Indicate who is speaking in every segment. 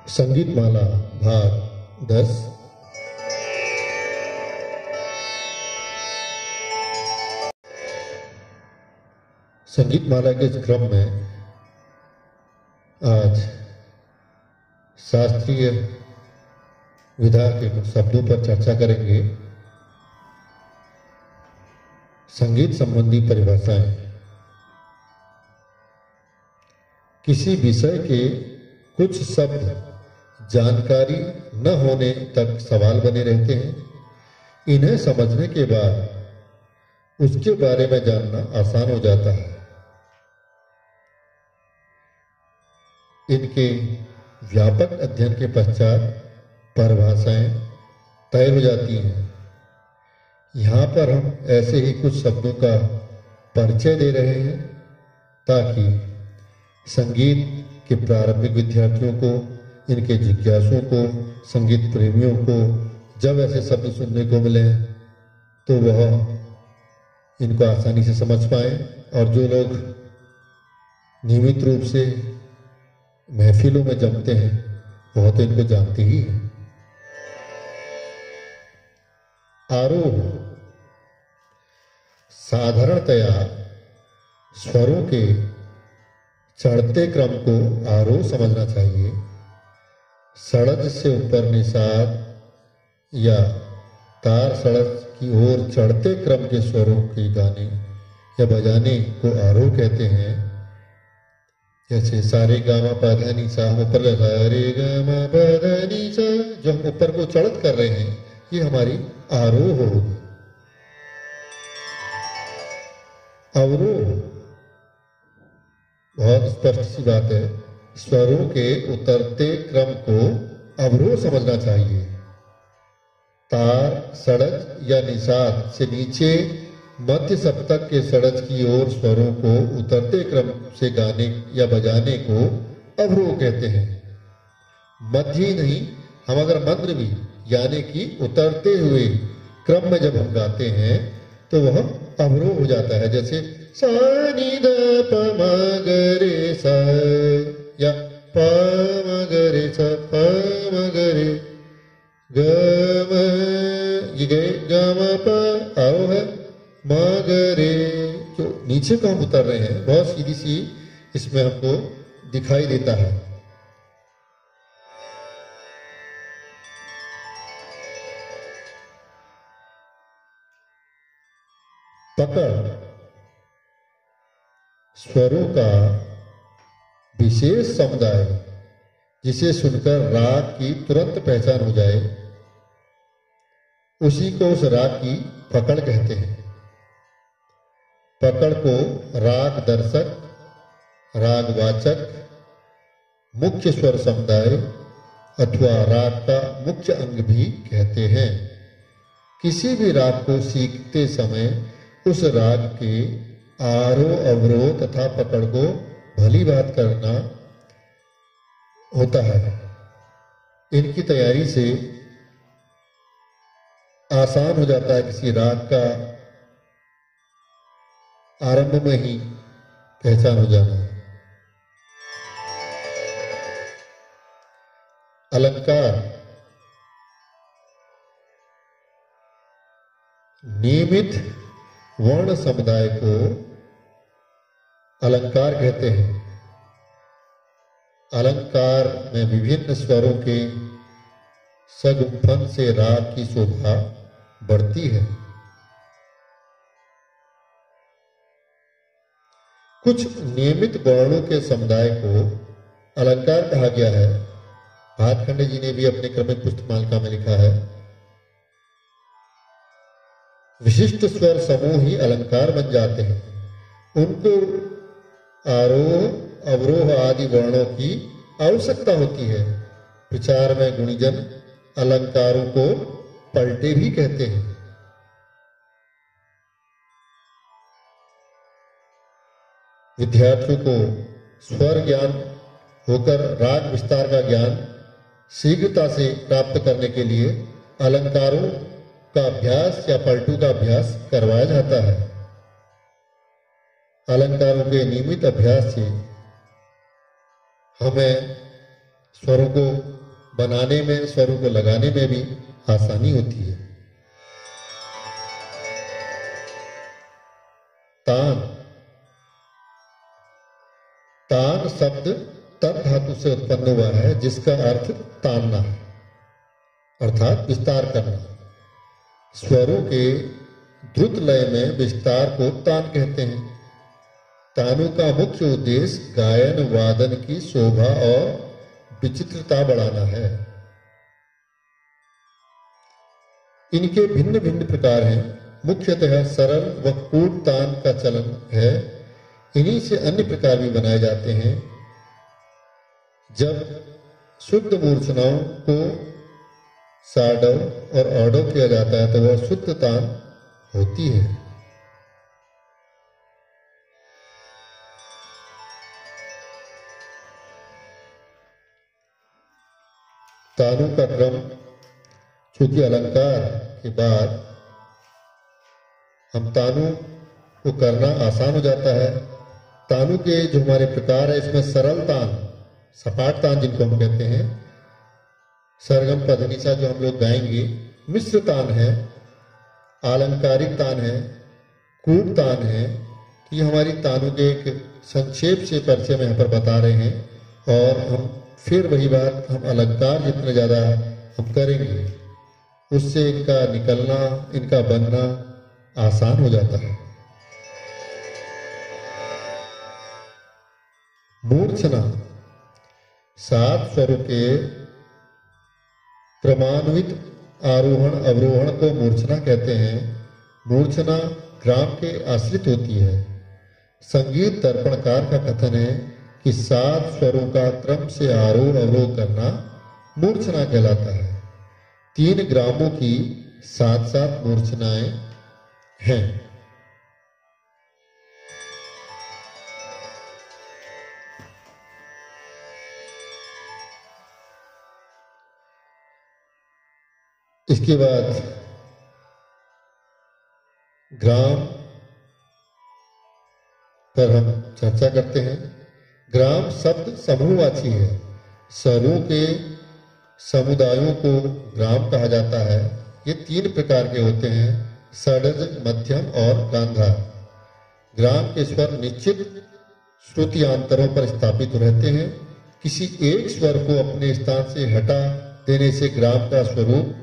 Speaker 1: संगीत माला भाग 10। संगीत माला के इस क्रम में आज शास्त्रीय विधा के कुछ शब्दों पर चर्चा करेंगे। संगीत संबंधी परिभाषाएं। किसी विषय के कुछ शब्द जानकारी न होने तक सवाल बने रहते हैं। इन्हें समझने के बाद उसके बारे में जानना आसान हो जाता है। इनके व्यापक अध्ययन के पश्चात परिभाषाएं तय हो जाती हैं। यहाँ पर हम ऐसे ही कुछ शब्दों का परिचय दे रहे हैं ताकि संगीत के प्रारंभिक विद्यार्थियों को, इनके जिज्ञासुओं को, संगीत प्रेमियों को जब ऐसे शब्द सुनने को मिले तो वह इनको आसानी से समझ पाए। और जो लोग नियमित रूप से महफिलों में जमते हैं वह तो इनको जानते ही हैं। आरोह साधारणतया स्वरों के चढ़ते क्रम को आरोह समझना चाहिए। सड़ज से ऊपर निषाद या तार सड़ज की ओर चढ़ते क्रम के स्वरों के गाने या बजाने को आरोह कहते हैं। जैसे सारे गामा पधा नी सा, ऊपर का सारे गामा पधा नी सा, जो हम ऊपर को चढ़त कर रहे हैं ये हमारी आरोह होगी। अवरोह बहुत स्पष्ट सी बात है। स्वरों के उतरते क्रम को अवरोह समझना चाहिए। तार सड़ज या निषाद से नीचे मध्य सप्तक के सड़ज की ओर स्वरों को उतरते क्रम से गाने या बजाने को अवरोह कहते हैं। मध्य ही नहीं, हम अगर मंत्र भी यानी कि उतरते हुए क्रम में जब हम गाते हैं तो वह अवरोह हो जाता है। जैसे सा नी ध प म ग रे सा या प म ग रे सा प म ग रे ग म, ये गए ग म प आरोह है, म ग रे जो नीचे को हम उतर रहे हैं बहुत सीधी सी इसमें हमको दिखाई देता है। पकड़ स्वरों का विशेष समुदाय जिसे सुनकर राग की तुरंत पहचान हो जाए उसी को उस राग की पकड़ कहते हैं। पकड़ को राग दर्शक, रागवाचक, मुख्य स्वर समुदाय अथवा राग का मुख्य अंग भी कहते हैं। किसी भी राग को सीखते समय उस राग के आरोह अवरोह तथा पकड़ को भली बात करना होता है। इनकी तैयारी से आसान हो जाता है किसी राग का आरंभ में ही पहचान हो जाना। अलंकार नियमित वर्ण समुदाय को अलंकार कहते हैं। अलंकार में विभिन्न स्वरों के सगुंफन से राग की शोभा बढ़ती है। कुछ नियमित वर्णों के समुदाय को अलंकार कहा गया है। भातखंडे जी ने भी अपने क्रमिक पुस्तक मालिका में लिखा है, विशिष्ट स्वर समूह ही अलंकार बन जाते हैं। उनको आरोह अवरोह आदि वर्णों की आवश्यकता होती है। विचार में गुणीजन अलंकारों को पलटे भी कहते हैं। विद्यार्थियों को स्वर ज्ञान होकर राग विस्तार का ज्ञान शीघ्रता से प्राप्त करने के लिए अलंकारों का अभ्यास या पलटू का अभ्यास करवाया जाता है। अलंकारों के नियमित अभ्यास से हमें स्वरों को बनाने में, स्वरों को लगाने में भी आसानी होती है। तान, तान शब्द तन धातु से उत्पन्न हुआ है, जिसका अर्थ तानना है, अर्थात विस्तार करना। स्वरों के द्रुत लय में विस्तार को तान कहते हैं। तानों का मुख्य उद्देश्य गायन वादन की शोभा और विचित्रता बढ़ाना है। इनके भिन्न भिन्न प्रकार हैं। मुख्यतः सरल व कूट तान का चलन है। इन्हीं से अन्य प्रकार भी बनाए जाते हैं। जब शुद्ध मूर्छनाओं को साडव और औडव किया जाता है तो वह शुद्ध तान होती है। तानों का क्रम, चूंकि अलंकार के बाद हम तानों को करना आसान हो जाता है। तानों के जो हमारे प्रकार है, इसमें सरल तान, सपाट तान जिनको हम कहते हैं, सरगम पधनिसा जो हम लोग गाएंगे, मिश्र तान है, आलंकारिक तान है, कूट तान है। ये हमारी तानों के एक संक्षेप से परिचय में यहाँ पर बता रहे हैं। और हम फिर वही बात, हम अलंकार जितने ज़्यादा हम करेंगे उससे इनका निकलना, इनका बनना आसान हो जाता है। मूर्छना, 7 स्वरों के क्रमान्वित आरोहण अवरोहण को मूर्छना कहते हैं। मूर्छना ग्राम के आश्रित होती है। संगीत दर्पणकार का कथन है कि 7 स्वरों का क्रम से आरोह अवरोह करना मूर्छना कहलाता है। 3 ग्रामों की 7-7 मूर्छनाएं हैं। इसके बाद ग्राम पर हम चर्चा करते हैं। ग्राम शब्द समूहवाची है। स्वरों के समुदायों को ग्राम कहा जाता है। ये 3 प्रकार के होते हैं, षड्ज, मध्यम और गांधार। ग्राम के स्वर निश्चित श्रुतियांतरों पर स्थापित रहते हैं। किसी एक स्वर को अपने स्थान से हटा देने से ग्राम का स्वरूप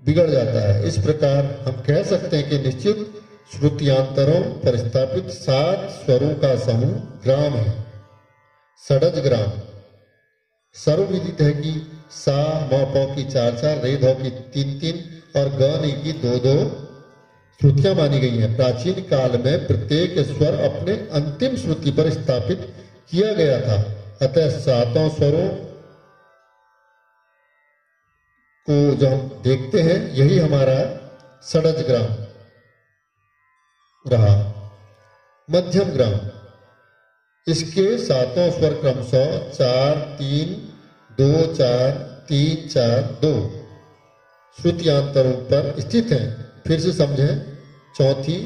Speaker 1: बिगड़ जाता है। इस प्रकार हम कह सकते हैं कि निश्चित श्रुतियांतरों पर स्थापित 7 स्वरों का समूह ग्राम है। षड्ज ग्राम सर्वविदित है कि सा म प की 4-4, रे ध की 3-3 और ग नि की 2-2 श्रुतियां मानी गई हैं। प्राचीन काल में प्रत्येक स्वर अपने अंतिम श्रुति पर स्थापित किया गया था। अतः 7 स्वरों को जो हम देखते हैं, यही हमारा षड्ज ग्राम रहा। मध्यम ग्राम, इसके 7 स्वर क्रमशः 4-3-2-4-3-4-2 श्रुतियांतरों पर स्थित हैं। फिर से समझें, चौथी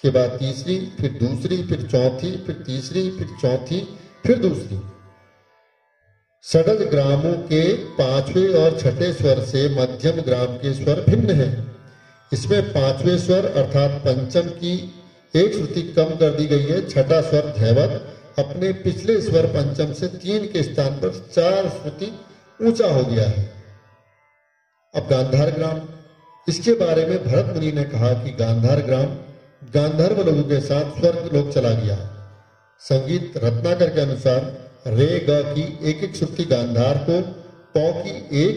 Speaker 1: के बाद तीसरी, फिर दूसरी, फिर चौथी, फिर तीसरी, फिर चौथी, फिर दूसरी। षड्ज ग्रामों के 5वें और 6ठे स्वर से मध्यम ग्राम के स्वर भिन्न हैं। इसमें 5वें स्वर अर्थात पंचम की एक श्रुति कम कर दी गई है। 6ठा स्वर धैवत अपने पिछले स्वर पंचम से 3 के स्थान पर 4 श्रुति ऊंचा हो गया है। अब गांधार ग्राम, इसके बारे में भरत मुनि ने कहा कि गांधार ग्राम गांधर्व लोगों के साथ स्वर्ग लोक चला गया। संगीत रत्नाकर के अनुसार रे ग की एक श्रुति गांधार को, पौ की एक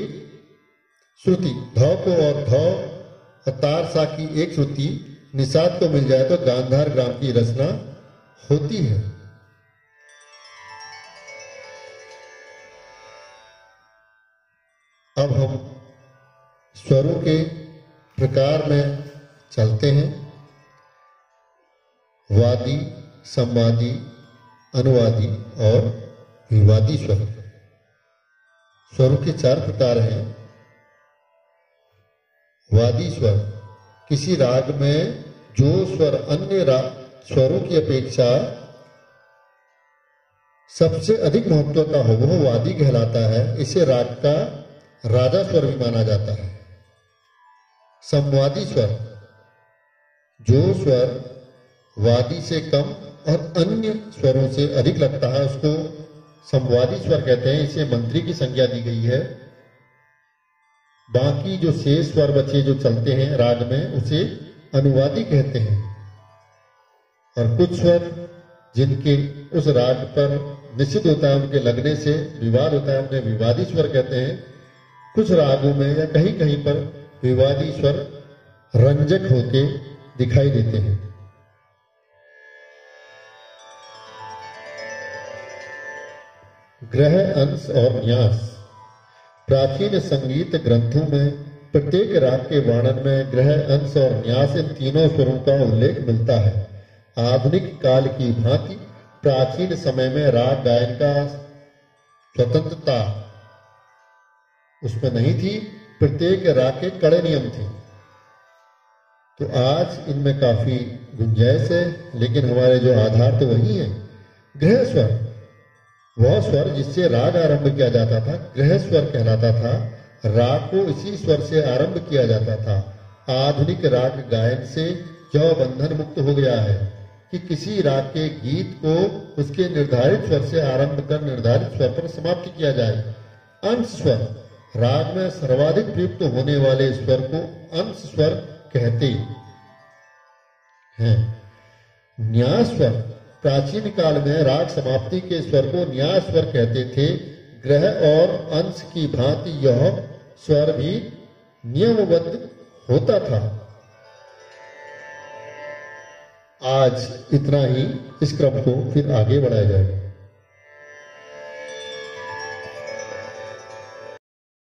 Speaker 1: श्रुति ध को और ध तार सा की एक श्रुति निषाद को मिल जाए तो गांधार ग्राम की रचना होती है। अब हम स्वरों के प्रकार में चलते हैं। वादी, संवादी, अनुवादी और विवादी स्वर। स्वरों के 4 प्रकार हैं। वादी स्वर, किसी राग में जो स्वर अन्य स्वरों की अपेक्षा सबसे अधिक महत्व का हो वह वादी कहलाता है। इसे राग का राजा स्वर भी माना जाता है। समवादी स्वर, जो स्वर वादी से कम और अन्य स्वरों से अधिक लगता है उसको समवादी स्वर कहते हैं। इसे मंत्री की संज्ञा दी गई है। बाकी जो शेष स्वर बचे जो चलते हैं राग में उसे अनुवादी कहते हैं। और कुछ स्वर जिनके उस राग पर निश्चित होता है, उनके लगने से विवाद होता है, उन्हें विवादी स्वर कहते हैं। कुछ रागों में या कहीं कहीं पर विवादी स्वर रंजक होके दिखाई देते हैं। ग्रह, अंश और न्यास। प्राचीन संगीत ग्रंथों में प्रत्येक राग के वर्णन में ग्रह, अंश और न्यास इन तीनों स्वरों का उल्लेख मिलता है। आधुनिक काल की भांति प्राचीन समय में राग गायन का स्वतंत्रता उसमें नहीं थी। प्रत्येक राग के कड़े नियम थे। तो आज इनमें काफी गुंजाइश है, लेकिन हमारे जो आधार तो वही है। ग्रह स्वर, वह स्वर जिससे राग आरंभ किया जाता था, ग्रह स्वर कहलाता था। राग को इसी स्वर से आरंभ किया जाता था। आधुनिक राग गायन से यह बंधन मुक्त हो गया है कि किसी राग के गीत को उसके निर्धारित स्वर से आरंभ कर निर्धारित स्वर पर समाप्त किया जाए। अंश स्वर, राग में सर्वाधिक प्रयुक्त होने वाले स्वर को अंश स्वर कहते हैं। न्यास स्वर, प्राचीन काल में राग समाप्ति के स्वर को न्यास स्वर कहते थे। ग्रह और अंश की भांति यह स्वर भी नियमबद्ध होता था। आज इतना ही। इस क्रम को फिर आगे बढ़ाया जाएगा।